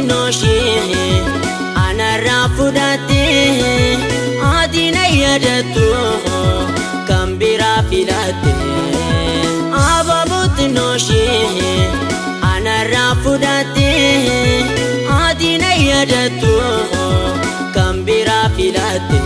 noshi ana rafudate adina yadatu kambira filate ababut noshi ana rafudate adina yadatu kambira filate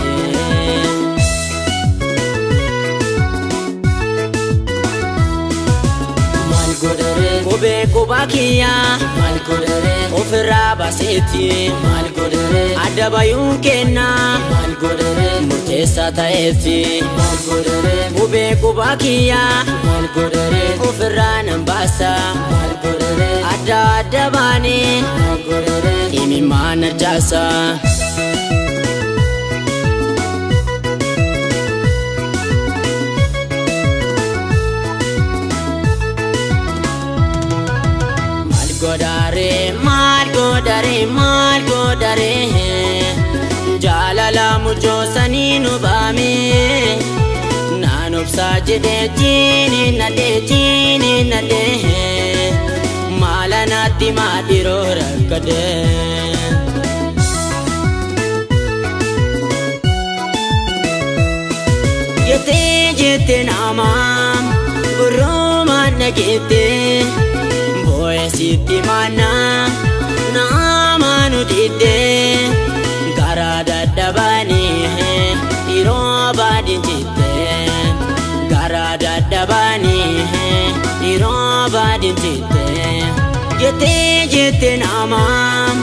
Kobe kobakia mal kodere ofra baseti mal kodere adabayun kenna mal kodere mutesa taeti mal kodere kobe kobakia mal kodere ofra nambasa mal kodere adabani mal kodere imi mana jasa mal godare jalala mujo saninu bame nanub sajide jini nade malanati madiro rakade yete namam buruma nagete boy siti mana namanu dide garada dabani iroba dinjite garada dabani iroba dinjite yete namam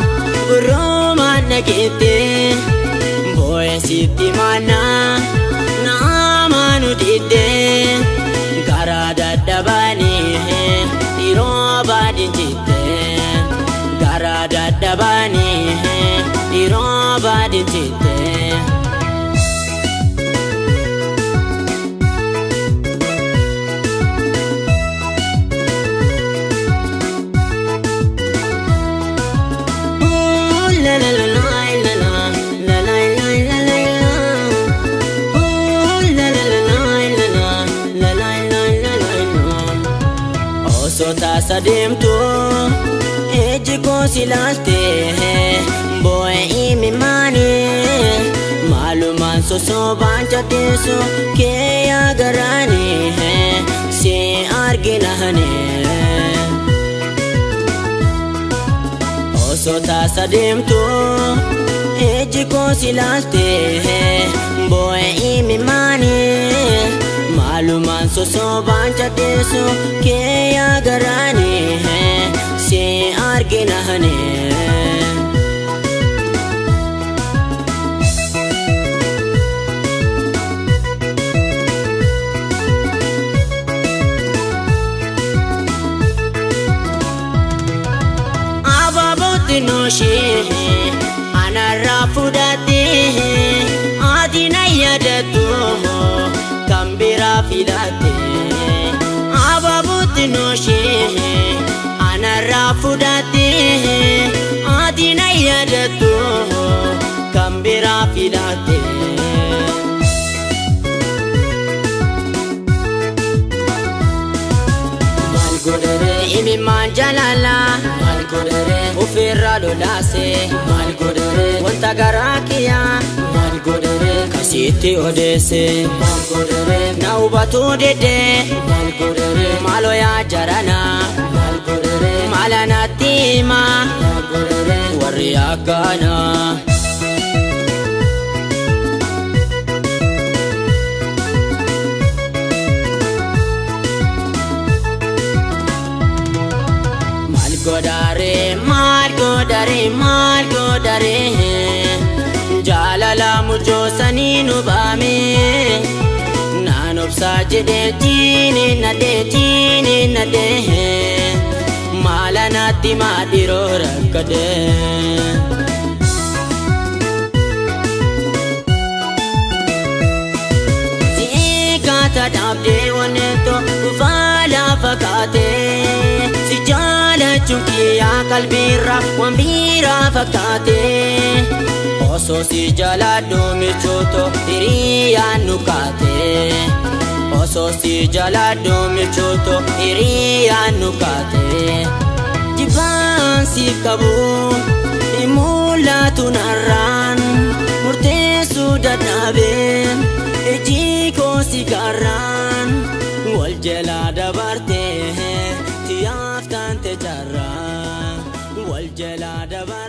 buruma nagete boy siti mana namanu dide garada dabani iroba dinjite garada dabani iroba dinjite Sota sademto ejiko silaste boy imi mani maluman so banja deso ke agarani se arginahane sota sademto ejiko silaste boy imi mani maluman so banja deso ke agarani se arginahane ababut noshi ana rafudate adina yadatu kambira filate ababut noshi ana rafudate adina yadatu kambira filate mal godere imi manjalala mal godere ufirra lolase mal godere wanta garakiya mal godere kasiti odese mal godere naubatu dede mal godere maloya jarana mal godere malanatima mal godere wariyakana mal godare jalala mujo saninu bame nanub sajide jini nade malanati madiro rakade zikata dabde woneto ufala fakate si jala chunkiya kalbira wambira fakate oso si jala dumi choto iriya nukate oso si jala dumi choto iriya nukate jiban jaalallaan siif qabu mul'atu narraan murteessuu dadhabeen iji koo si garraan wal jalaa dabartee tiyaaf taante jarraa wal jalaa dabartee.